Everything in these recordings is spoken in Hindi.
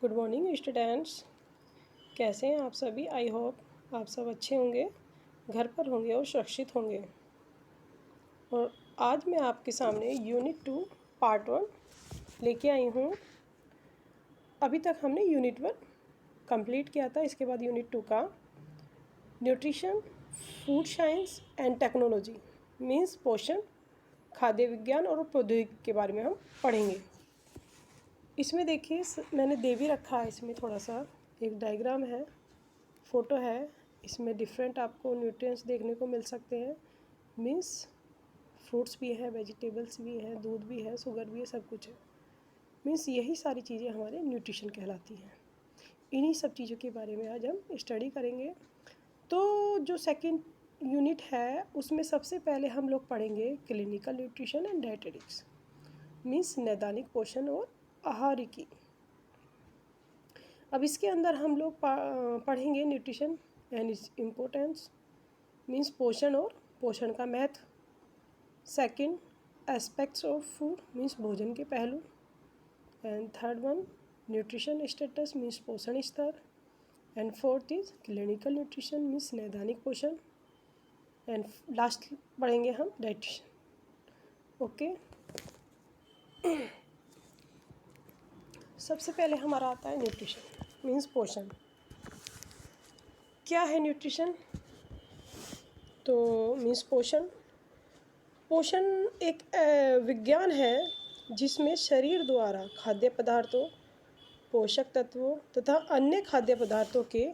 Good morning students. कैसे हैं आप सभी? आई होप आप सब अच्छे होंगे, घर पर होंगे और सुरक्षित होंगे। और आज मैं आपके सामने यूनिट 2 पार्ट 1 लेके आई हूँ। अभी तक हमने यूनिट 1 कंप्लीट किया था। इसके बाद यूनिट 2 का nutrition, food science and technology means पोषण, खाद्य विज्ञान और प्रौद्योगिकी के बारे में हम पढ़ेंगे। इसमें देखिए मैंने दे भी रखा है, इसमें थोड़ा सा एक डायग्राम है, फ़ोटो है। इसमें डिफरेंट आपको न्यूट्रिएंट्स देखने को मिल सकते हैं। मीन्स फ्रूट्स भी है, वेजिटेबल्स भी है, दूध भी है, शुगर भी है, सब कुछ है। मीन्स यही सारी चीज़ें हमारे न्यूट्रिशन कहलाती हैं। इन्हीं सब चीज़ों के बारे में आज हम स्टडी करेंगे। तो जो सेकंड यूनिट है उसमें सबसे पहले हम लोग पढ़ेंगे clinical nutrition and dietetics means नैदानिक पोषण और आहारिकी। अब इसके अंदर हम लोग पढ़ेंगे nutrition and its importance means पोषण और पोषण का महत्व। Second aspects of food means भोजन के पहलू। And third one nutrition status means पोषण स्तर। And fourth is clinical nutrition means नैदानिक पोषण। एंड लास्ट पढ़ेंगे हम डाइटिशन। ओके, सबसे पहले हमारा आता है न्यूट्रिशन मीन्स पोषण। क्या है न्यूट्रिशन? तो मीन्स पोषण पोषण एक विज्ञान है जिसमें शरीर द्वारा खाद्य पदार्थों, पोषक तत्वों तथा अन्य खाद्य पदार्थों के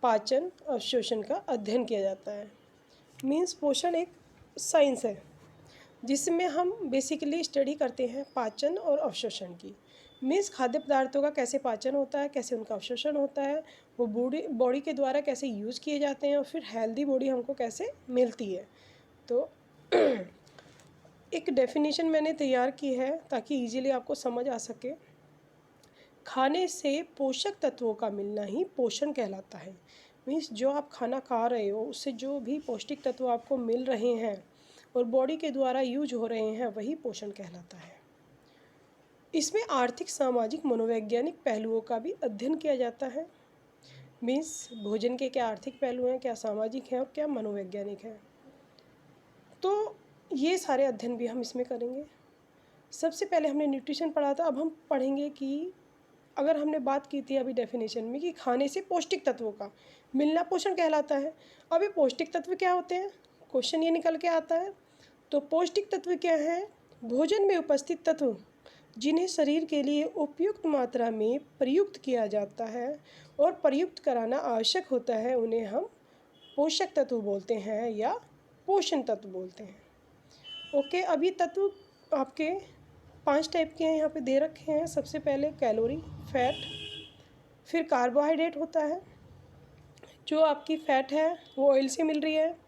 पाचन और अवशोषण का अध्ययन किया जाता है। मीन्स पोषण एक साइंस है जिसमें हम बेसिकली स्टडी करते हैं पाचन और अवशोषण की। मीन्स खाद्य पदार्थों का कैसे पाचन होता है, कैसे उनका अवशोषण होता है, वो बॉडी के द्वारा कैसे यूज़ किए जाते हैं और फिर हेल्दी बॉडी हमको कैसे मिलती है। तो एक डेफिनेशन मैंने तैयार की है ताकि इजीली आपको समझ आ सके। खाने से पोषक तत्वों का मिलना ही पोषण कहलाता है। मीन्स जो आप खाना खा रहे हो उससे जो भी पौष्टिक तत्व आपको मिल रहे हैं और बॉडी के द्वारा यूज हो रहे हैं वही पोषण कहलाता है। इसमें आर्थिक, सामाजिक, मनोवैज्ञानिक पहलुओं का भी अध्ययन किया जाता है। मीन्स भोजन के क्या आर्थिक पहलू हैं, क्या सामाजिक हैं और क्या मनोवैज्ञानिक हैं। तो ये सारे अध्ययन भी हम इसमें करेंगे। सबसे पहले हमने न्यूट्रिशन पढ़ा था, अब हम पढ़ेंगे कि अगर हमने बात की थी अभी डेफिनेशन में कि खाने से पौष्टिक तत्वों का मिलना पोषण कहलाता है। अब ये पौष्टिक तत्व क्या होते हैं, क्वेश्चन ये निकल के आता है। तो पौष्टिक तत्व क्या हैं? भोजन में उपस्थित तत्व जिन्हें शरीर के लिए उपयुक्त मात्रा में प्रयुक्त किया जाता है और प्रयुक्त कराना आवश्यक होता है, उन्हें हम पोषक तत्व बोलते हैं या पोषण तत्व बोलते हैं। ओके, अब ये तत्व आपके 5 टाइप के हैं, यहाँ पे दे रखे हैं। सबसे पहले कैलोरी, फैट, फिर कार्बोहाइड्रेट होता है। जो आपकी फ़ैट है वो ऑयल से मिल रही है,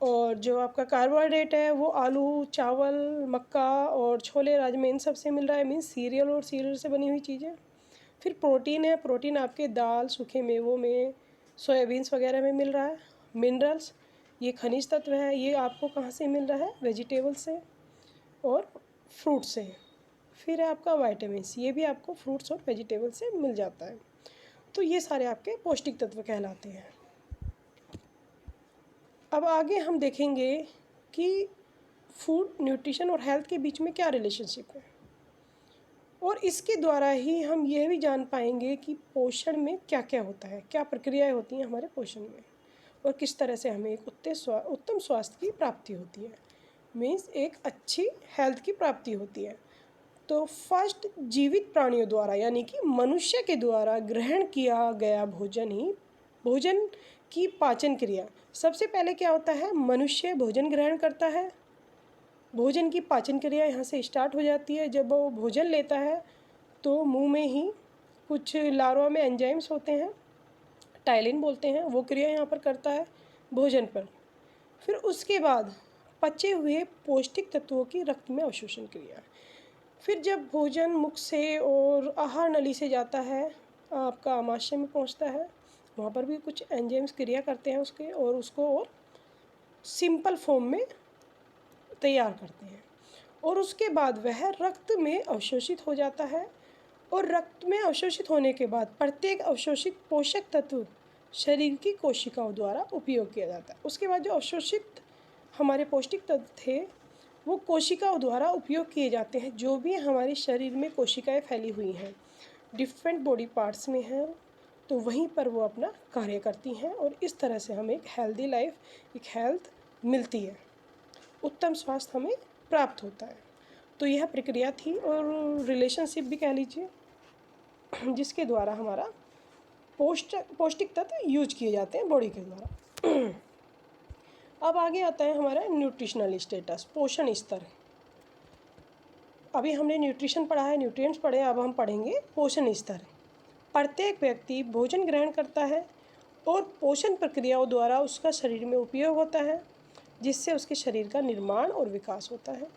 और जो आपका कार्बोहाइड्रेट है वो आलू, चावल, मक्का और छोले, राजमा इन सब से मिल रहा है। मीन्स सीरियल और सीरियल से बनी हुई चीज़ें। फिर प्रोटीन है, प्रोटीन आपके दाल, सूखे मेवों में, सोयाबीन्स वगैरह में मिल रहा है। मिनरल्स, ये खनिज तत्व है, ये आपको कहाँ से मिल रहा है? वेजिटेबल से और फ्रूट से। फिर है आपका वाइटामिन्स, ये भी आपको फ्रूट्स और वेजिटेबल से मिल जाता है। तो ये सारे आपके पौष्टिक तत्व कहलाते हैं। अब आगे हम देखेंगे कि फूड, न्यूट्रिशन और हेल्थ के बीच में क्या रिलेशनशिप है, और इसके द्वारा ही हम यह भी जान पाएंगे कि पोषण में क्या क्या होता है, क्या प्रक्रियाएं होती हैं हमारे पोषण में, और किस तरह से हमें एक उत्तम स्वास्थ्य की प्राप्ति होती है। मीन्स एक अच्छी हेल्थ की प्राप्ति होती है। तो फर्स्ट, जीवित प्राणियों द्वारा यानी कि मनुष्य के द्वारा ग्रहण किया गया भोजन ही भोजन की पाचन क्रिया। सबसे पहले क्या होता है? मनुष्य भोजन ग्रहण करता है, भोजन की पाचन क्रिया यहाँ से स्टार्ट हो जाती है। जब वो भोजन लेता है तो मुंह में ही कुछ लार्वा में एंजाइम्स होते हैं, टाइलिन बोलते हैं, वो क्रिया यहाँ पर करता है भोजन पर। फिर उसके बाद पचे हुए पौष्टिक तत्वों की रक्त में अवशोषण क्रिया। फिर जब भोजन मुख से और आहार नली से जाता है, आपका आमाशय में पहुंचता है, वहाँ पर भी कुछ एंजाइम्स क्रिया करते हैं उसके, और उसको और सिंपल फॉर्म में तैयार करते हैं, और उसके बाद वह रक्त में अवशोषित हो जाता है और रक्त में अवशोषित होने के बाद प्रत्येक अवशोषित पोषक तत्व शरीर की कोशिकाओं द्वारा उपयोग किया जाता है। उसके बाद जो अवशोषित हमारे पौष्टिक तत्व थे वो कोशिकाओं द्वारा उपयोग किए जाते हैं। जो भी हमारे शरीर में कोशिकाएं फैली हुई हैं, डिफरेंट बॉडी पार्ट्स में हैं, तो वहीं पर वो अपना कार्य करती हैं और इस तरह से हमें एक हेल्दी लाइफ, एक हेल्थ मिलती है, उत्तम स्वास्थ्य हमें प्राप्त होता है। तो यह प्रक्रिया थी और रिलेशनशिप भी कह लीजिए, जिसके द्वारा हमारा पौष्टिक तत्व यूज किए जाते हैं बॉडी के द्वारा। अब आगे आता है हमारा न्यूट्रिशनल स्टेटस, पोषण स्तर। अभी हमने न्यूट्रिशन पढ़ा है, न्यूट्रिएंट्स पढ़े, अब हम पढ़ेंगे पोषण स्तर। प्रत्येक व्यक्ति भोजन ग्रहण करता है और पोषण प्रक्रियाओं द्वारा उसका शरीर में उपयोग होता है, जिससे उसके शरीर का निर्माण और विकास होता है।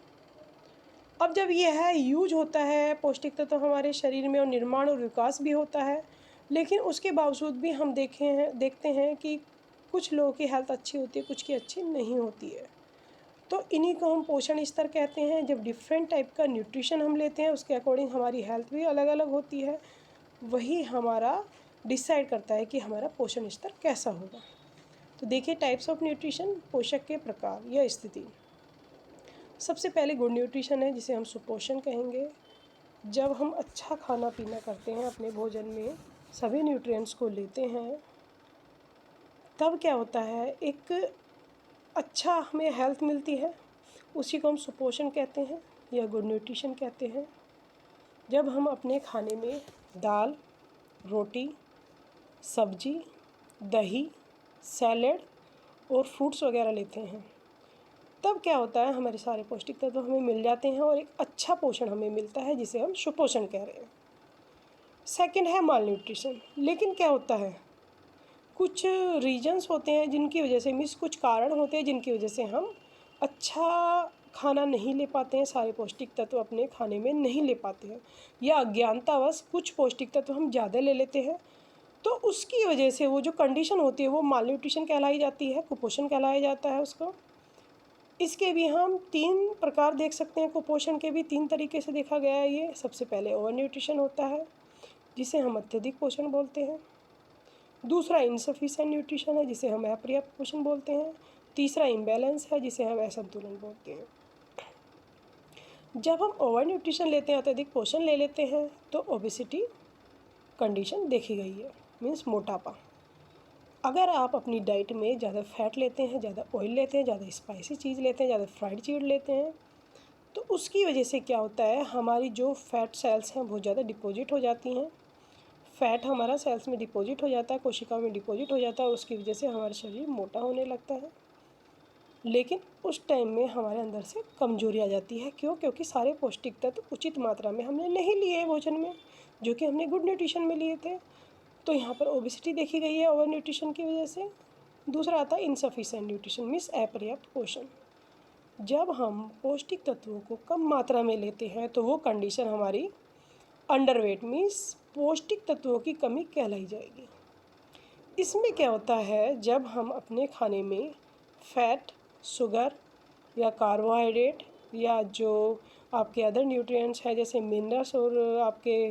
अब जब यह यूज होता है पौष्टिक तत्व हमारे शरीर में और निर्माण और विकास भी होता है, लेकिन उसके बावजूद भी हम देखते हैं कि कुछ लोगों की हेल्थ अच्छी होती है, कुछ की अच्छी नहीं होती है। तो इन्हीं को हम पोषण स्तर कहते हैं। जब डिफरेंट टाइप का न्यूट्रिशन हम लेते हैं, उसके अकॉर्डिंग हमारी हेल्थ भी अलग अलग होती है, वही हमारा डिसाइड करता है कि हमारा पोषण स्तर कैसा होगा। तो देखिए टाइप्स ऑफ न्यूट्रिशन, पोषक के प्रकार या स्थिति। सबसे पहले गुड न्यूट्रिशन है, जिसे हम सुपोषण कहेंगे। जब हम अच्छा खाना पीना करते हैं, अपने भोजन में सभी न्यूट्रिएंट्स को लेते हैं, तब क्या होता है, एक अच्छा हमें हेल्थ मिलती है, उसी को हम सुपोषण कहते हैं या गुड न्यूट्रिशन कहते हैं। जब हम अपने खाने में दाल, रोटी, सब्जी, दही, सैलेड और फ्रूट्स वगैरह लेते हैं, तब क्या होता है, हमारे सारे पौष्टिक तत्व हमें मिल जाते हैं और एक अच्छा पोषण हमें मिलता है, जिसे हम सुपोषण कह रहे हैं। सेकंड है माल न्यूट्रिशन। लेकिन क्या होता है, कुछ रीजन्स होते हैं जिनकी वजह से, मीन्स कुछ कारण होते हैं जिनकी वजह से हम अच्छा खाना नहीं ले पाते हैं, सारे पौष्टिक तत्व अपने खाने में नहीं ले पाते हैं, या अज्ञानतावश कुछ पौष्टिक तत्व हम ज़्यादा ले लेते हैं, तो उसकी वजह से वो जो कंडीशन होती है वो माल न्यूट्रिशन कहलाई जाती है, कुपोषण कहलाया जाता है उसको। इसके भी हम 3 प्रकार देख सकते हैं, कुपोषण के भी 3 तरीके से देखा गया है ये। सबसे पहले ओवर न्यूट्रिशन होता है, जिसे हम अत्यधिक पोषण बोलते हैं। दूसरा इनसफिशिएंट न्यूट्रिशन है, जिसे हम अपर्याप्त पोषण बोलते हैं। तीसरा इम्बैलेंस है, जिसे हम असंतुलन बोलते हैं। जब हम ओवर न्यूट्रिशन लेते हैं, अत्यधिक पोषण ले लेते हैं, तो ओबेसिटी कंडीशन देखी गई है, मीन्स मोटापा। अगर आप अपनी डाइट में ज़्यादा फैट लेते हैं, ज़्यादा ऑयल लेते हैं, ज़्यादा स्पाइसी चीज़ लेते हैं, ज़्यादा फ्राइड चीज़ लेते हैं, तो उसकी वजह से क्या होता है, हमारी जो फैट सेल्स हैं बहुत ज़्यादा डिपॉजिट हो जाती हैं। फैट हमारा सेल्स में डिपॉजिट हो जाता है, कोशिकाओं में डिपॉजिट हो जाता है, उसकी वजह से हमारा शरीर मोटा होने लगता है। लेकिन उस टाइम में हमारे अंदर से कमजोरी आ जाती है। क्यों? क्योंकि सारे पौष्टिक तत्व उचित मात्रा में हमने नहीं लिए भोजन में, जो कि हमने गुड न्यूट्रिशन में लिए थे। तो यहाँ पर ओबेसिटी देखी गई है ओवर न्यूट्रिशन की वजह से। दूसरा आता है इनसफिशिएंट न्यूट्रिशन, मीन्स अपर्याप्त पोषण। जब हम पौष्टिक तत्वों को कम मात्रा में लेते हैं, तो वो कंडीशन हमारी अंडरवेट, मीन्स पौष्टिक तत्वों की कमी कहलाई जाएगी। इसमें क्या होता है, जब हम अपने खाने में फैट, शुगर या कार्बोहाइड्रेट या जो आपके अदर न्यूट्रिएंट्स हैं, जैसे मिनरल्स और आपके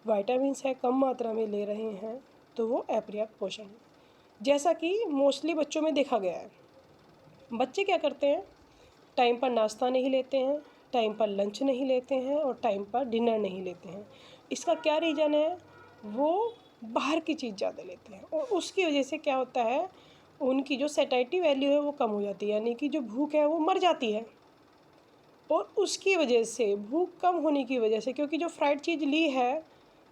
विटामिन्स है, कम मात्रा में ले रहे हैं, तो वो अपर्याप्त पोषण है। जैसा कि मोस्टली बच्चों में देखा गया है, बच्चे क्या करते हैं, टाइम पर नाश्ता नहीं लेते हैं, टाइम पर लंच नहीं लेते हैं और टाइम पर डिनर नहीं लेते हैं। इसका क्या रीज़न है, वो बाहर की चीज़ ज़्यादा लेते हैं और उसकी वजह से क्या होता है, उनकी जो सैटिस्फैक्टरी वैल्यू है वो कम हो जाती है, यानी कि जो भूख है वो मर जाती है। और उसकी वजह से, भूख कम होने की वजह से, क्योंकि जो फ्राइड चीज़ ली है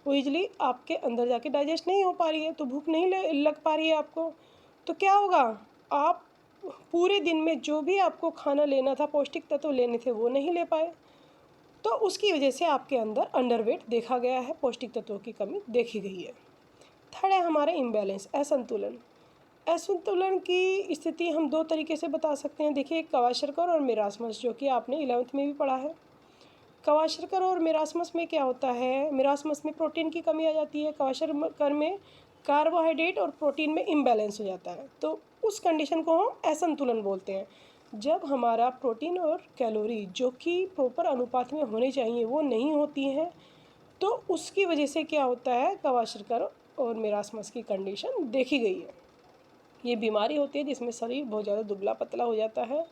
वो ईज़िली आपके अंदर जाके डाइजेस्ट नहीं हो पा रही है, तो भूख नहीं लग पा रही है आपको। तो क्या होगा, आप पूरे दिन में जो भी आपको खाना लेना था, पौष्टिक तत्व लेने थे, वो नहीं ले पाए। तो उसकी वजह से आपके अंदर अंडरवेट देखा गया है, पौष्टिक तत्वों की कमी देखी गई है। थर्ड है हमारा इम्बैलेंस, असंतुलन। असंतुलन की स्थिति हम 2 तरीके से बता सकते हैं। देखिए, एक क्वाशरकर और मेरास्मस, जो कि आपने 11th में भी पढ़ा है। क्वाशरकर और मेरास्मस में क्या होता है, मेरास्मस में प्रोटीन की कमी आ जाती है, क्वाशरकर में कार्बोहाइड्रेट और प्रोटीन में इम्बैलेंस हो जाता है। तो उस कंडीशन को हम असंतुलन बोलते हैं। जब हमारा प्रोटीन और कैलोरी जो कि प्रॉपर अनुपात में होनी चाहिए वो नहीं होती हैं, तो उसकी वजह से क्या होता है, क्वाशरकर और मेरास्मस की कंडीशन देखी गई है। ये बीमारी होती है जिसमें शरीर बहुत ज़्यादा दुबला पतला हो जाता है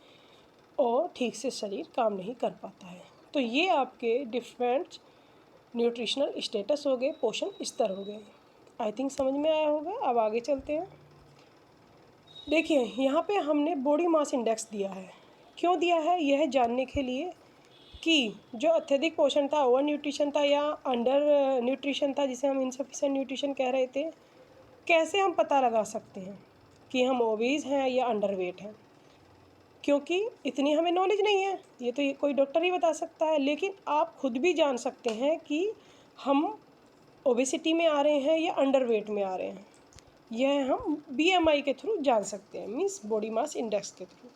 और ठीक से शरीर काम नहीं कर पाता है। तो ये आपके डिफरेंट न्यूट्रिशनल स्टेटस हो गए, पोषण स्तर हो गए। आई थिंक समझ में आया होगा। अब आगे चलते हैं। देखिए यहाँ पे हमने बॉडी मास इंडेक्स दिया है। क्यों दिया है, यह जानने के लिए कि जो अत्यधिक पोषण था, ओवर न्यूट्रिशन था या अंडर न्यूट्रिशन था, जिसे हम इनसफिशिएंट न्यूट्रिशन कह रहे थे, कैसे हम पता लगा सकते हैं कि हम ओबीज हैं या अंडरवेट हैं। क्योंकि इतनी हमें नॉलेज नहीं है, ये तो ये कोई डॉक्टर ही बता सकता है। लेकिन आप खुद भी जान सकते हैं कि हम ओबेसिटी में आ रहे हैं या अंडरवेट में आ रहे हैं। यह हम बीएमआई के थ्रू जान सकते हैं, मीन्स बॉडी मास इंडेक्स के थ्रू।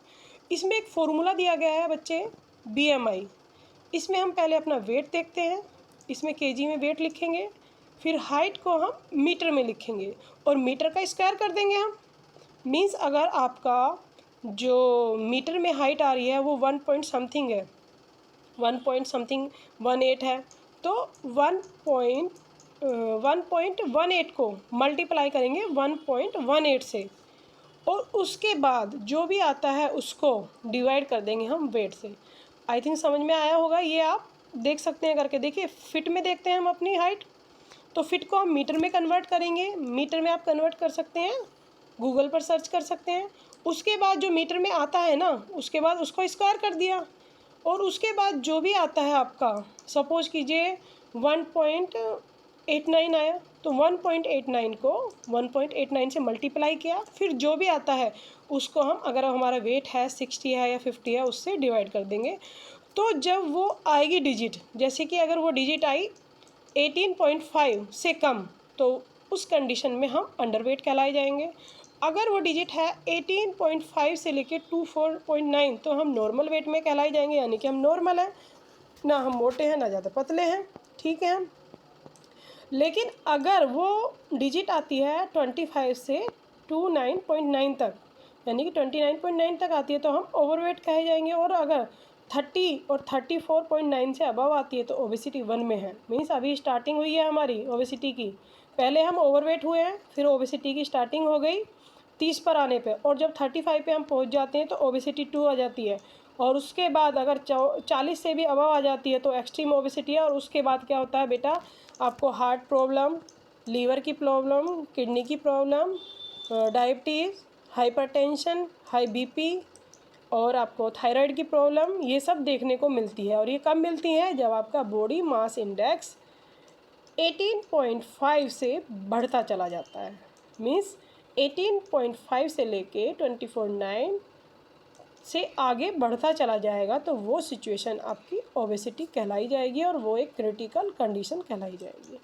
इसमें एक फॉर्मूला दिया गया है बच्चे, बीएमआई। इसमें हम पहले अपना वेट देखते हैं, इसमें केजी में वेट लिखेंगे, फिर हाइट को हम मीटर में लिखेंगे और मीटर का स्क्वायर कर देंगे हम। मीन्स अगर आपका जो मीटर में हाइट आ रही है वो 1 पॉइंट समथिंग है, 1 पॉइंट समथिंग 18 है, तो 1.18 को मल्टीप्लाई करेंगे 1.18 से और उसके बाद जो भी आता है उसको डिवाइड कर देंगे हम वेट से। आई थिंक समझ में आया होगा। ये आप देख सकते हैं करके। देखिए फिट में देखते हैं हम अपनी हाइट, तो फिट को हम मीटर में कन्वर्ट करेंगे। मीटर में आप कन्वर्ट कर सकते हैं, गूगल पर सर्च कर सकते हैं। उसके बाद जो मीटर में आता है ना, उसके बाद उसको स्क्वायर कर दिया और उसके बाद जो भी आता है आपका, सपोज कीजिए 1.89 आया, तो 1.89 को 1.89 से मल्टीप्लाई किया, फिर जो भी आता है उसको हम, अगर हमारा वेट है 60 है या 50 है, उससे डिवाइड कर देंगे। तो जब वो आएगी डिजिट, जैसे कि अगर वो डिजिट आई 18.5 से कम, तो उस कंडीशन में हम अंडरवेट कहलाए जाएंगे। अगर वो डिजिट है 18.5 से लेके 24.9, तो हम नॉर्मल वेट में कहलाए जाएंगे, यानी कि हम नॉर्मल हैं, ना हम मोटे हैं ना ज़्यादा पतले हैं, ठीक है। लेकिन अगर वो डिजिट आती है 25 से 29.9 तक, यानी कि 29.9 तक आती है, तो हम ओवरवेट कहे जाएंगे। और अगर 30 और 34.9 से अबव आती है तो ओबेसिटी 1 में है। मीन्स अभी स्टार्टिंग हुई है हमारी ओबेसिटी की। पहले हम ओवरवेट हुए हैं, फिर ओबेसिटी की स्टार्टिंग हो गई 30 पर आने पे, और जब 35 पे हम पहुंच जाते हैं तो ओबेसिटी 2 आ जाती है। और उसके बाद अगर 40 से भी अबव आ जाती है तो एक्सट्रीम ओबेसिटी है। और उसके बाद क्या होता है बेटा, आपको हार्ट प्रॉब्लम, लीवर की प्रॉब्लम, किडनी की problem, diabetes, hypertension, high BP और आपको थायराइड की प्रॉब्लम, ये सब देखने को मिलती है। और ये कब मिलती है, जब आपका बॉडी मास इंडेक्स 18.5 से बढ़ता चला जाता है। मीन्स 18.5 से लेके 24.9 से आगे बढ़ता चला जाएगा, तो वो सिचुएशन आपकी ओबेसिटी कहलाई जाएगी और वो एक क्रिटिकल कंडीशन कहलाई जाएगी।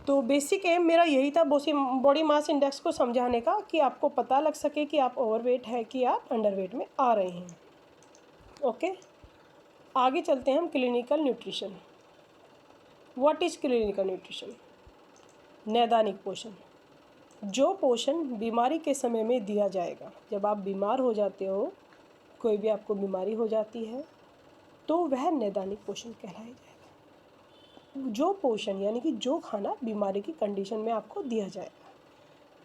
तो बेसिक एम मेरा यही था बॉडी मास इंडेक्स को समझाने का, कि आपको पता लग सके कि आप ओवरवेट है कि आप अंडरवेट में आ रहे हैं। ओके, आगे चलते हैं हम clinical nutrition. What is clinical nutrition? नैदानिक पोषण। जो पोषण बीमारी के समय में दिया जाएगा, जब आप बीमार हो जाते हो, कोई भी आपको बीमारी हो जाती है, तो वह नैदानिक पोषण कहलाया जाएगा। जो पोषण यानी कि जो खाना बीमारी की कंडीशन में आपको दिया जाएगा।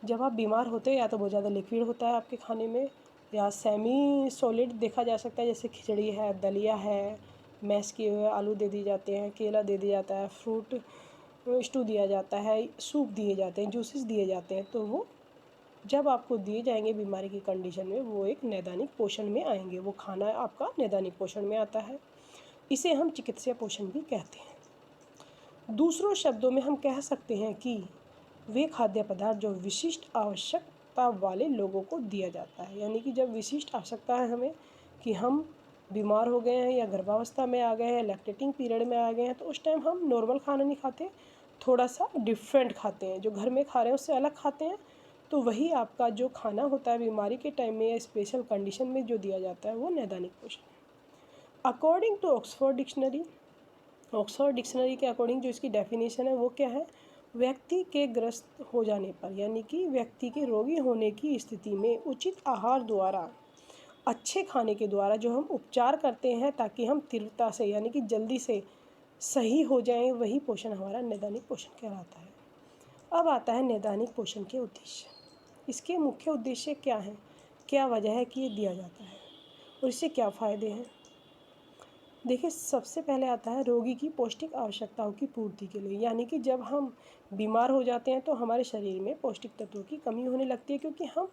जब आप बीमार होते हो, या तो बहुत ज़्यादा लिक्विड होता है आपके खाने में, या सेमी सॉलिड देखा जा सकता है, जैसे खिचड़ी है, दलिया है, मैश किए हुए आलू दे दिए जाते हैं, केला दे दिया जाता है, फ्रूट स्टू दिया जाता है, सूप दिए जाते हैं, जूसेस दिए जाते हैं। तो वो जब आपको दिए जाएंगे बीमारी की कंडीशन में, वो एक नैदानिक पोषण में आएंगे। वो खाना आपका नैदानिक पोषण में आता है। इसे हम चिकित्सीय पोषण भी कहते हैं। दूसरों शब्दों में हम कह सकते हैं कि वे खाद्य पदार्थ जो विशिष्ट आवश्यकता वाले लोगों को दिया जाता है। यानी कि जब विशिष्ट आवश्यकता है हमें, कि हम बीमार हो गए हैं या गर्भावस्था में आ गए हैं, लैक्टेटिंग पीरियड में आ गए हैं, तो उस टाइम हम नॉर्मल खाना नहीं खाते, थोड़ा सा डिफरेंट खाते हैं, जो घर में खा रहे हैं उससे अलग खाते हैं। तो वही आपका जो खाना होता है बीमारी के टाइम में या स्पेशल कंडीशन में जो दिया जाता है, वो नैदानिक पोषण है। According to Oxford dictionary, Oxford dictionary के अकॉर्डिंग जो इसकी डेफिनेशन है वो क्या है, व्यक्ति के ग्रस्त हो जाने पर, यानी कि व्यक्ति के रोगी होने की स्थिति में उचित आहार द्वारा, अच्छे खाने के द्वारा जो हम उपचार करते हैं, ताकि हम तीव्रता से यानी कि जल्दी से सही हो जाएं, वही पोषण हमारा नैदानिक पोषण कहलाता है। अब आता है नैदानिक पोषण के उद्देश्य। इसके मुख्य उद्देश्य क्या हैं, क्या वजह है कि ये दिया जाता है और इससे क्या फ़ायदे हैं। देखिए, सबसे पहले आता है रोगी की पौष्टिक आवश्यकताओं की पूर्ति के लिए, यानी कि जब हम बीमार हो जाते हैं तो हमारे शरीर में पौष्टिक तत्वों की कमी होने लगती है, क्योंकि हम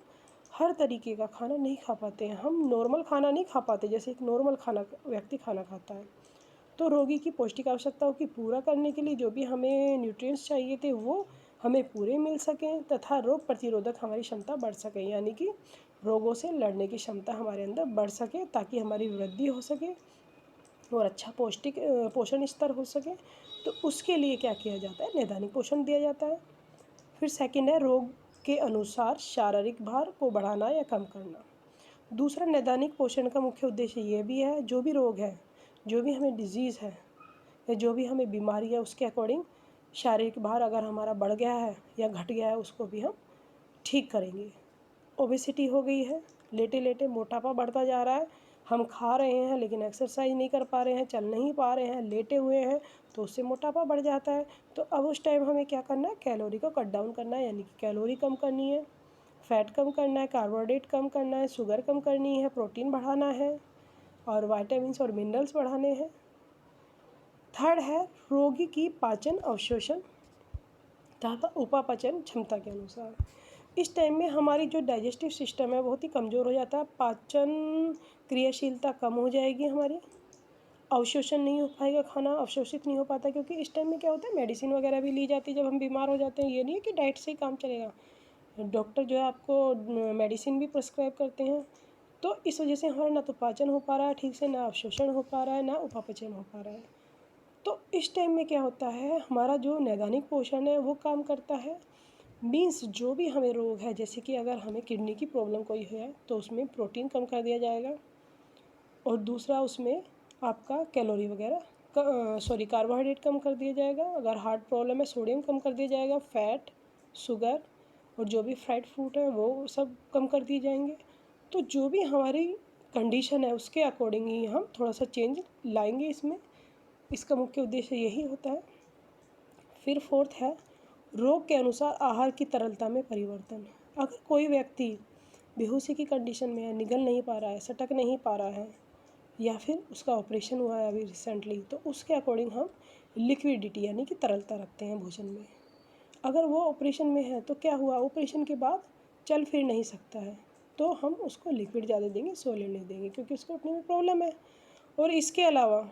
हर तरीके का खाना नहीं खा पाते हैं, हम नॉर्मल खाना नहीं खा पाते जैसे एक नॉर्मल खाना व्यक्ति खाना खाता है। तो रोगी की पौष्टिक आवश्यकताओं की पूरा करने के लिए जो भी हमें न्यूट्रिएंट्स चाहिए थे वो हमें पूरे मिल सकें, तथा रोग प्रतिरोधक हमारी क्षमता बढ़ सके, यानी कि रोगों से लड़ने की क्षमता हमारे अंदर बढ़ सके, ताकि हमारी वृद्धि हो सके और अच्छा पौष्टिक पोषण स्तर हो सके। तो उसके लिए क्या किया जाता है, नैदानिक पोषण दिया जाता है। फिर सेकंड है रोग के अनुसार शारीरिक भार को बढ़ाना या कम करना। दूसरा, नैदानिक पोषण का मुख्य उद्देश्य ये भी है, जो भी रोग है, जो भी हमें डिजीज़ है या जो भी हमें बीमारी है, उसके अकॉर्डिंग शारीरिक भार अगर हमारा बढ़ गया है या घट गया है उसको भी हम ठीक करेंगे। ओबेसिटी हो गई है, लेटे लेटे मोटापा बढ़ता जा रहा है, हम खा रहे हैं लेकिन एक्सरसाइज नहीं कर पा रहे हैं, चल नहीं पा रहे हैं, लेटे हुए हैं, तो उससे मोटापा बढ़ जाता है। तो अब उस टाइम हमें क्या करना है, कैलोरी को कट डाउन करना है, यानी कि कैलोरी कम करनी है, फैट कम करना है, कार्बोहाइड्रेट कम करना है, शुगर कम करनी है, प्रोटीन बढ़ाना है और विटामिन्स और मिनरल्स बढ़ाने हैं। थर्ड है रोगी की पाचन अवशोषण तथा उपापचय क्षमता के अनुसार। इस टाइम में हमारी जो डाइजेस्टिव सिस्टम है बहुत ही कमज़ोर हो जाता है, पाचन क्रियाशीलता कम हो जाएगी हमारी, अवशोषण नहीं हो पाएगा, खाना अवशोषित नहीं हो पाता, क्योंकि इस टाइम में क्या होता है, मेडिसिन वगैरह भी ली जाती है जब हम बीमार हो जाते हैं। ये नहीं है कि डाइट से ही काम चलेगा, डॉक्टर जो है आपको मेडिसिन भी प्रिस्क्राइब करते हैं। तो इस वजह से हमारा ना तो पाचन हो पा रहा है ठीक से, ना अवशोषण हो पा रहा है, ना उपापचय हो पा रहा है। तो इस टाइम में क्या होता है, हमारा जो नैदानिक पोषण है वो काम करता है। मीन्स जो भी हमें रोग है, जैसे कि अगर हमें किडनी की प्रॉब्लम कोई है तो उसमें प्रोटीन कम कर दिया जाएगा, और दूसरा उसमें आपका कैलोरी वगैरह कार्बोहाइड्रेट कम कर दिया जाएगा। अगर हार्ट प्रॉब्लम है, सोडियम कम कर दिया जाएगा, फैट, शुगर और जो भी फ्राइड फ्रूट है वो सब कम कर दिए जाएंगे। तो जो भी हमारी कंडीशन है उसके अकॉर्डिंग ही हम थोड़ा सा चेंज लाएंगे इसमें। इसका मुख्य उद्देश्य यही होता है। फिर फोर्थ है रोग के अनुसार आहार की तरलता में परिवर्तन। अगर कोई व्यक्ति बेहोशी की कंडीशन में है, निगल नहीं पा रहा है, सटक नहीं पा रहा है, या फिर उसका ऑपरेशन हुआ है अभी रिसेंटली, तो उसके अकॉर्डिंग हम लिक्विडिटी यानी कि तरलता रखते हैं भोजन में। अगर वो ऑपरेशन में है तो क्या हुआ, ऑपरेशन के बाद चल फिर नहीं सकता है, तो हम उसको लिक्विड ज़्यादा देंगे, सॉलिड नहीं देंगे, क्योंकि उसको अपने में प्रॉब्लम है। और इसके अलावा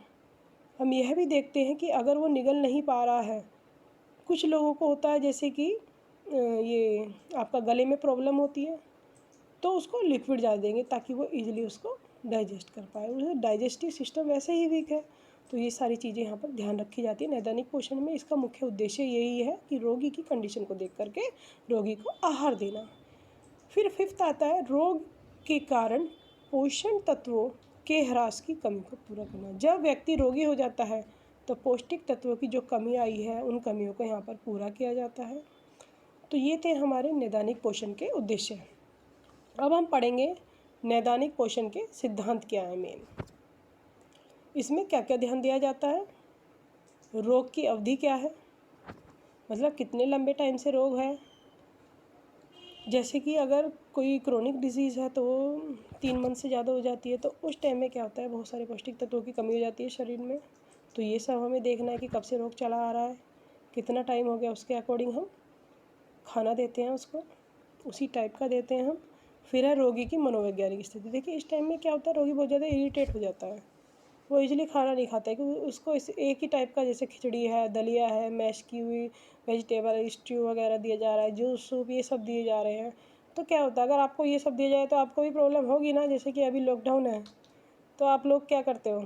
हम यह भी देखते हैं कि अगर वो निगल नहीं पा रहा है, कुछ लोगों को होता है जैसे कि ये आपका गले में प्रॉब्लम होती है, तो उसको लिक्विड ज़्यादा देंगे ताकि वो ईजिली उसको डाइजेस्ट कर पाए। उसका डाइजेस्टिव सिस्टम वैसे ही वीक है। तो ये सारी चीज़ें यहाँ पर ध्यान रखी जाती है नैदानिक पोषण में। इसका मुख्य उद्देश्य यही है कि रोगी की कंडीशन को देख करके रोगी को आहार देना। फिर फिफ्थ आता है रोग के कारण पोषण तत्वों के ह्रास की कमी को पूरा करना। जब व्यक्ति रोगी हो जाता है तो पौष्टिक तत्वों की जो कमी आई है उन कमियों को यहाँ पर पूरा किया जाता है। तो ये थे हमारे नैदानिक पोषण के उद्देश्य। अब हम पढ़ेंगे नैदानिक पोषण के सिद्धांत क्या है मेन। इसमें क्या क्या ध्यान दिया जाता है, रोग की अवधि क्या है, मतलब कितने लंबे टाइम से रोग है। जैसे कि अगर कोई क्रोनिक डिजीज़ है तो 3 मंथ से ज़्यादा हो जाती है, तो उस टाइम में क्या होता है, बहुत सारे पौष्टिक तत्वों की कमी हो जाती है शरीर में। तो ये सब हमें देखना है कि कब से रोग चला आ रहा है, कितना टाइम हो गया, उसके अकॉर्डिंग हम खाना देते हैं उसको, उसी टाइप का देते हैं हम। फिर है रोगी की मनोवैज्ञानिक स्थिति। देखिए इस टाइम में क्या होता है, रोगी बहुत ज़्यादा इरिटेट हो जाता है, वो इजीली खाना नहीं खाता है, क्योंकि उसको इस एक ही टाइप का, जैसे खिचड़ी है, दलिया है, मैश की हुई वेजिटेबल स्ट्यू वगैरह दिया जा रहा है, जूस सूप ये सब दिए जा रहे हैं। तो क्या होता है, अगर आपको ये सब दिया जाए तो आपको भी प्रॉब्लम होगी ना। जैसे कि अभी लॉकडाउन है तो आप लोग क्या करते हो,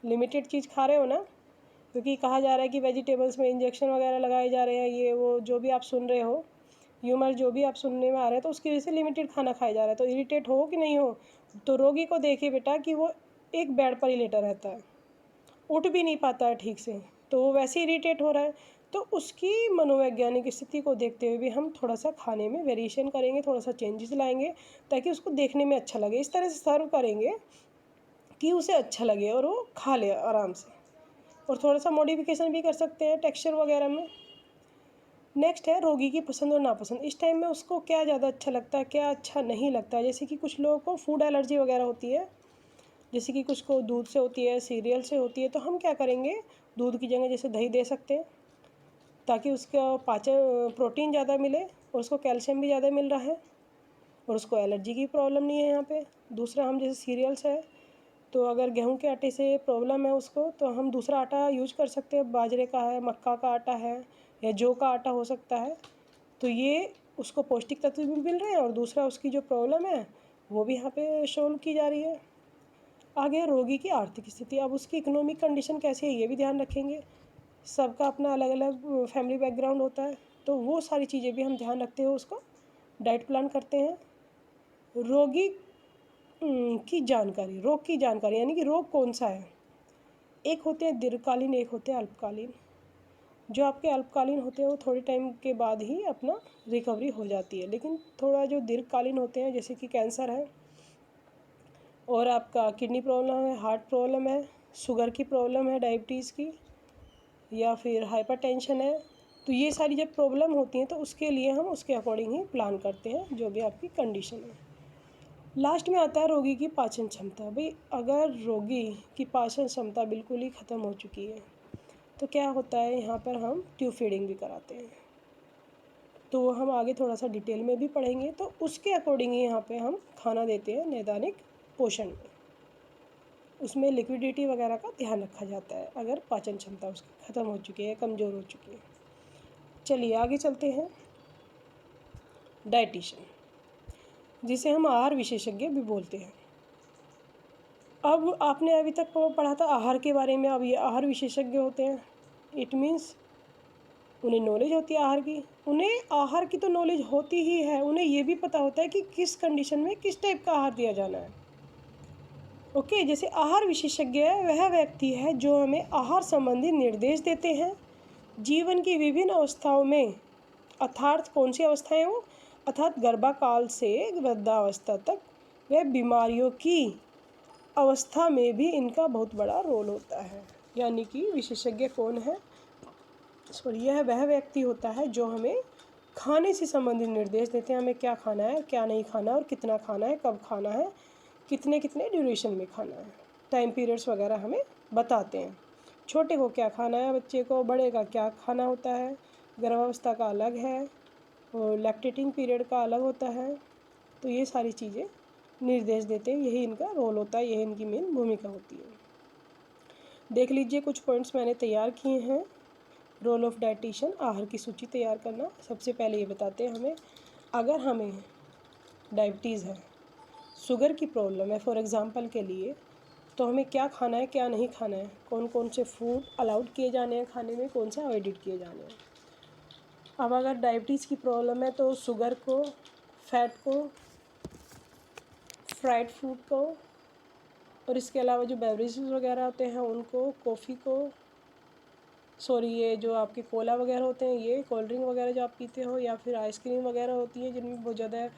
लिमिटेड चीज़ खा रहे हो ना, क्योंकि कहा जा रहा है कि वेजिटेबल्स में इंजेक्शन वगैरह लगाए जा रहे हैं, ये वो जो भी आप सुन रहे हो, ह्यूमर जो भी आप सुनने में आ रहे हैं, तो उसकी वजह से लिमिटेड खाना खाया जा रहा है। तो इरिटेट हो कि नहीं हो, तो रोगी को देखिए बेटा कि वो एक बेड पर ही लेटा रहता है, उठ भी नहीं पाता है ठीक से, तो वो वैसे इरिटेट हो रहा है। तो उसकी मनोवैज्ञानिक स्थिति को देखते हुए भी हम थोड़ा सा खाने में वेरिएशन करेंगे, थोड़ा सा चेंजेस लाएंगे, ताकि उसको देखने में अच्छा लगे। इस तरह से सर्व करेंगे कि उसे अच्छा लगे और वो खा ले आराम से। और थोड़ा सा मॉडिफिकेशन भी कर सकते हैं टेक्सचर वगैरह में। नेक्स्ट है रोगी की पसंद और नापसंद। इस टाइम में उसको क्या ज़्यादा अच्छा लगता है, क्या अच्छा नहीं लगता है। जैसे कि कुछ लोगों को फूड एलर्जी वगैरह होती है, जैसे कि कुछ को दूध से होती है, सीरियल से होती है, तो हम क्या करेंगे, दूध की जगह जैसे दही दे सकते हैं, ताकि उसका पाचन प्रोटीन ज़्यादा मिले और उसको कैल्शियम भी ज़्यादा मिल रहा है और उसको एलर्जी की प्रॉब्लम नहीं है यहाँ पे। दूसरा, हम जैसे सीरियल्स है, तो अगर गेहूं के आटे से प्रॉब्लम है उसको, तो हम दूसरा आटा यूज कर सकते हैं, बाजरे का है, मक्का का आटा है, या जौ का आटा हो सकता है। तो ये उसको पौष्टिक तत्व भी मिल रहे हैं और दूसरा उसकी जो प्रॉब्लम है वो भी यहाँ पे सोल्व की जा रही है। आगे रोगी की आर्थिक स्थिति। अब उसकी इकोनॉमिक कंडीशन कैसी है ये भी ध्यान रखेंगे। सबका अपना अलग अलग फैमिली बैकग्राउंड होता है, तो वो सारी चीज़ें भी हम ध्यान रखते हुए उसको डाइट प्लान करते हैं। रोगी की जानकारी, रोग की जानकारी, यानी कि रोग कौन सा है। एक होते हैं दीर्घकालीन, एक होते हैं अल्पकालीन। जो आपके अल्पकालीन होते हैं वो थोड़े टाइम के बाद ही अपना रिकवरी हो जाती है, लेकिन थोड़ा जो दीर्घकालीन होते हैं, जैसे कि कैंसर है और आपका किडनी प्रॉब्लम है, हार्ट प्रॉब्लम है, शुगर की प्रॉब्लम है, डायबिटीज़ की, या फिर हाइपरटेंशन है, तो ये सारी जब प्रॉब्लम होती हैं तो उसके लिए हम उसके अकॉर्डिंग ही प्लान करते हैं, जो भी आपकी कंडीशन है। लास्ट में आता है रोगी की पाचन क्षमता। भाई अगर रोगी की पाचन क्षमता बिल्कुल ही ख़त्म हो चुकी है तो क्या होता है, यहाँ पर हम ट्यूब फीडिंग भी कराते हैं। तो हम आगे थोड़ा सा डिटेल में भी पढ़ेंगे, तो उसके अकॉर्डिंग ही यहाँ पे हम खाना देते हैं नैदानिक पोषण में। उसमें लिक्विडिटी वगैरह का ध्यान रखा जाता है अगर पाचन क्षमता उसकी ख़त्म हो चुकी है, कमज़ोर हो चुकी है। चलिए आगे चलते हैं। डाइटिशियन, जिसे हम आहार विशेषज्ञ भी बोलते हैं। अब आपने अभी तक पढ़ा था आहार के बारे में, अब ये आहार विशेषज्ञ होते हैं। इट मीन्स उन्हें नॉलेज होती है आहार की। उन्हें आहार की तो नॉलेज होती ही है, उन्हें ये भी पता होता है कि किस कंडीशन में किस टाइप का आहार दिया जाना है। ओके, जैसे आहार विशेषज्ञ वह व्यक्ति है जो हमें आहार संबंधी निर्देश देते हैं जीवन की विभिन्न अवस्थाओं में। अर्थात कौन सी अवस्थाएं वो, अर्थात गर्भाकाल से वृद्धावस्था तक, वह बीमारियों की अवस्था में भी इनका बहुत बड़ा रोल होता है। यानी कि विशेषज्ञ कौन है, सॉरी, यह वह व्यक्ति होता है जो हमें खाने से संबंधित निर्देश देते हैं, हमें क्या खाना है, क्या नहीं खाना है, और कितना खाना है, कब खाना है, कितने कितने ड्यूरेशन में खाना है, टाइम पीरियड्स वगैरह हमें बताते हैं। छोटे को क्या खाना है, बच्चे को, बड़े का क्या खाना होता है, गर्भावस्था का अलग है और लैक्टेटिंग पीरियड का अलग होता है। तो ये सारी चीज़ें निर्देश देते हैं, यही इनका रोल होता है, यही इनकी मेन भूमिका होती है। देख लीजिए कुछ पॉइंट्स मैंने तैयार किए हैं। रोल ऑफ डाइटिशियन, आहार की सूची तैयार करना। सबसे पहले ये बताते हैं हमें, अगर हमें डायबिटीज़ है, शुगर की प्रॉब्लम है फॉर एग्ज़ाम्पल के लिए, तो हमें क्या खाना है, क्या नहीं खाना है, कौन कौन से फूड अलाउड किए जाने हैं खाने में, कौन से अवॉइडेड किए जाने हैं। अब अगर डायबिटीज़ की प्रॉब्लम है तो शुगर को, फैट को, फ्राइड फूड को, और इसके अलावा जो बेवरेजेस वगैरह होते हैं उनको, कॉफ़ी को, सॉरी ये जो आपके कोला वगैरह होते हैं, ये कोल्ड ड्रिंक वगैरह जो आप पीते हो, या फिर आइसक्रीम वगैरह होती है जिनमें बहुत ज़्यादा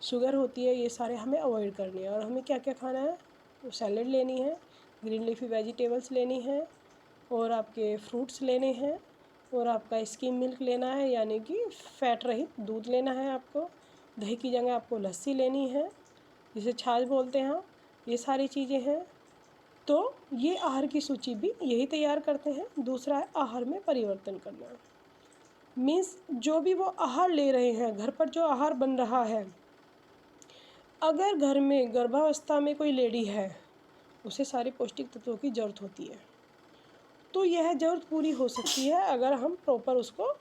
शुगर होती है, ये सारे हमें अवॉइड करने हैं। और हमें क्या क्या खाना है, तो सैलड लेनी है, ग्रीन लीफी वेजिटेबल्स लेनी है, और आपके फ्रूट्स लेने हैं, और आपका स्किम मिल्क लेना है, यानी कि फ़ैट रहित दूध लेना है आपको। दही की जगह आपको लस्सी लेनी है, जिसे छाछ बोलते हैं हम। ये सारी चीज़ें हैं। तो ये आहार की सूची भी यही तैयार करते हैं। दूसरा है आहार में परिवर्तन करना। मीन्स जो भी वो आहार ले रहे हैं, घर पर जो आहार बन रहा है, अगर घर में गर्भावस्था में कोई लेडी है, उसे सारे पौष्टिक तत्वों की ज़रूरत होती है, तो यह ज़रूरत पूरी हो सकती है अगर हम प्रॉपर उसको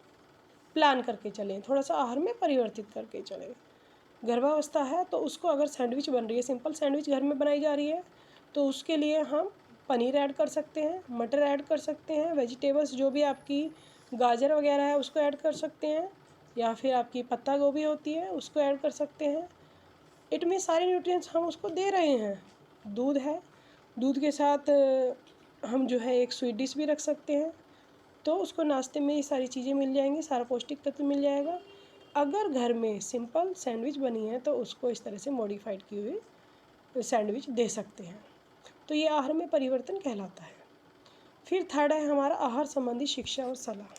प्लान करके चलें, थोड़ा सा आहार में परिवर्तित करके चलें। गर्भावस्था है तो उसको अगर सैंडविच बन रही है, सिंपल सैंडविच घर में बनाई जा रही है, तो उसके लिए हम पनीर ऐड कर सकते हैं, मटर ऐड कर सकते हैं, वेजिटेबल्स जो भी आपकी गाजर वगैरह है उसको ऐड कर सकते हैं, या फिर आपकी पत्ता गोभी होती है उसको ऐड कर सकते हैं। इट में सारे न्यूट्रिएंट्स हम उसको दे रहे हैं। दूध है, दूध के साथ हम जो है एक स्वीट डिश भी रख सकते हैं, तो उसको नाश्ते में ये सारी चीज़ें मिल जाएंगी, सारा पौष्टिक तत्व मिल जाएगा। अगर घर में सिंपल सैंडविच बनी है तो उसको इस तरह से मॉडिफाइड की हुई सैंडविच दे सकते हैं। तो ये आहार में परिवर्तन कहलाता है। फिर थर्ड है हमारा आहार संबंधी शिक्षा और सलाह।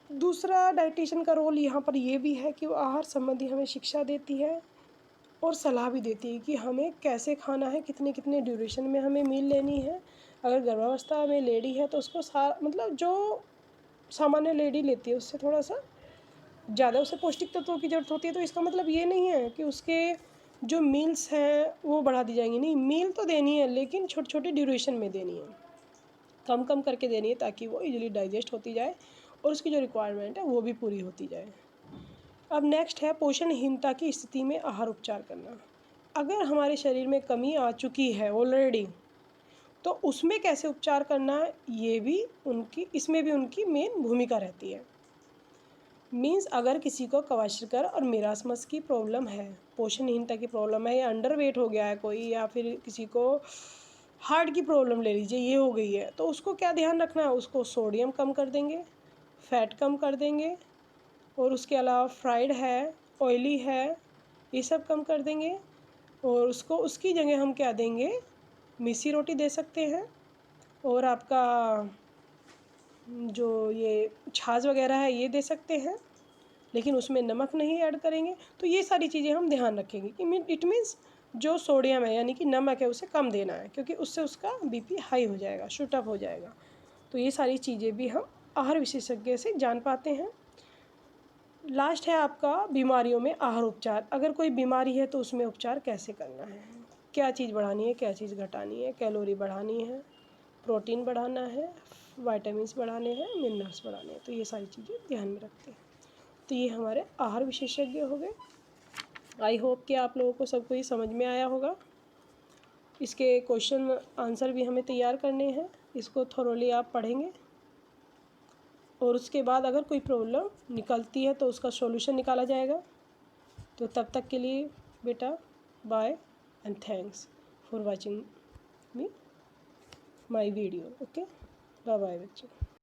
दूसरा डाइटिशियन का रोल यहाँ पर ये भी है कि वो आहार संबंधी हमें शिक्षा देती है और सलाह भी देती है कि हमें कैसे खाना है, कितने कितने ड्यूरेशन में हमें मील लेनी है। अगर गर्भावस्था में लेडी है तो उसको मतलब जो सामान्य लेडी लेती है उससे थोड़ा सा ज़्यादा उसे पौष्टिक तत्वों की ज़रूरत होती है। तो इसका मतलब ये नहीं है कि उसके जो मील्स हैं वो बढ़ा दी जाएंगी, नहीं, मील तो देनी है लेकिन छोटे छोटे ड्यूरेशन में देनी है, कम कम करके देनी है ताकि वो इजीली डाइजेस्ट होती जाए और उसकी जो रिक्वायरमेंट है वो भी पूरी होती जाए। अब नेक्स्ट है पोषणहीनता की स्थिति में आहार उपचार करना। अगर हमारे शरीर में कमी आ चुकी है ऑलरेडी तो उसमें कैसे उपचार करना है ये भी इसमें भी उनकी मेन भूमिका रहती है। मीन्स अगर किसी को क्वॉशरकर और मेरास्मस की प्रॉब्लम है, पोषणहीनता की प्रॉब्लम है, या अंडरवेट हो गया है कोई, या फिर किसी को हार्ट की प्रॉब्लम ले लीजिए ये हो गई है, तो उसको क्या ध्यान रखना है, उसको सोडियम कम कर देंगे, फैट कम कर देंगे, और उसके अलावा फ्राइड है, ऑयली है, ये सब कम कर देंगे। और उसको उसकी जगह हम क्या देंगे, मिसी रोटी दे सकते हैं, और आपका जो ये छाछ वगैरह है ये दे सकते हैं, लेकिन उसमें नमक नहीं ऐड करेंगे। तो ये सारी चीज़ें हम ध्यान रखेंगे कि इट मीन्स जो सोडियम है यानी कि नमक है उसे कम देना है, क्योंकि उससे उसका बीपी हाई हो जाएगा, शूट अप हो जाएगा। तो ये सारी चीज़ें भी हम आहार विशेषज्ञ से जान पाते हैं। लास्ट है आपका बीमारियों में आहार उपचार। अगर कोई बीमारी है तो उसमें उपचार कैसे करना है, क्या चीज़ बढ़ानी है, क्या चीज़ घटानी है, कैलोरी बढ़ानी है, प्रोटीन बढ़ाना है, विटामिन्स बढ़ाने हैं, मिनरल्स बढ़ाने हैं। तो ये सारी चीज़ें ध्यान में रखते हैं। तो ये हमारे आहार विशेषज्ञ हो गए। आई होप कि आप लोगों को सबको ये समझ में आया होगा। इसके क्वेश्चन आंसर भी हमें तैयार करने हैं, इसको थोरोली आप पढ़ेंगे और उसके बाद अगर कोई प्रॉब्लम निकलती है तो उसका सॉल्यूशन निकाला जाएगा। तो तब तक के लिए बेटा bye and thanks for watching me my video. Okay, bye bye बच्चों।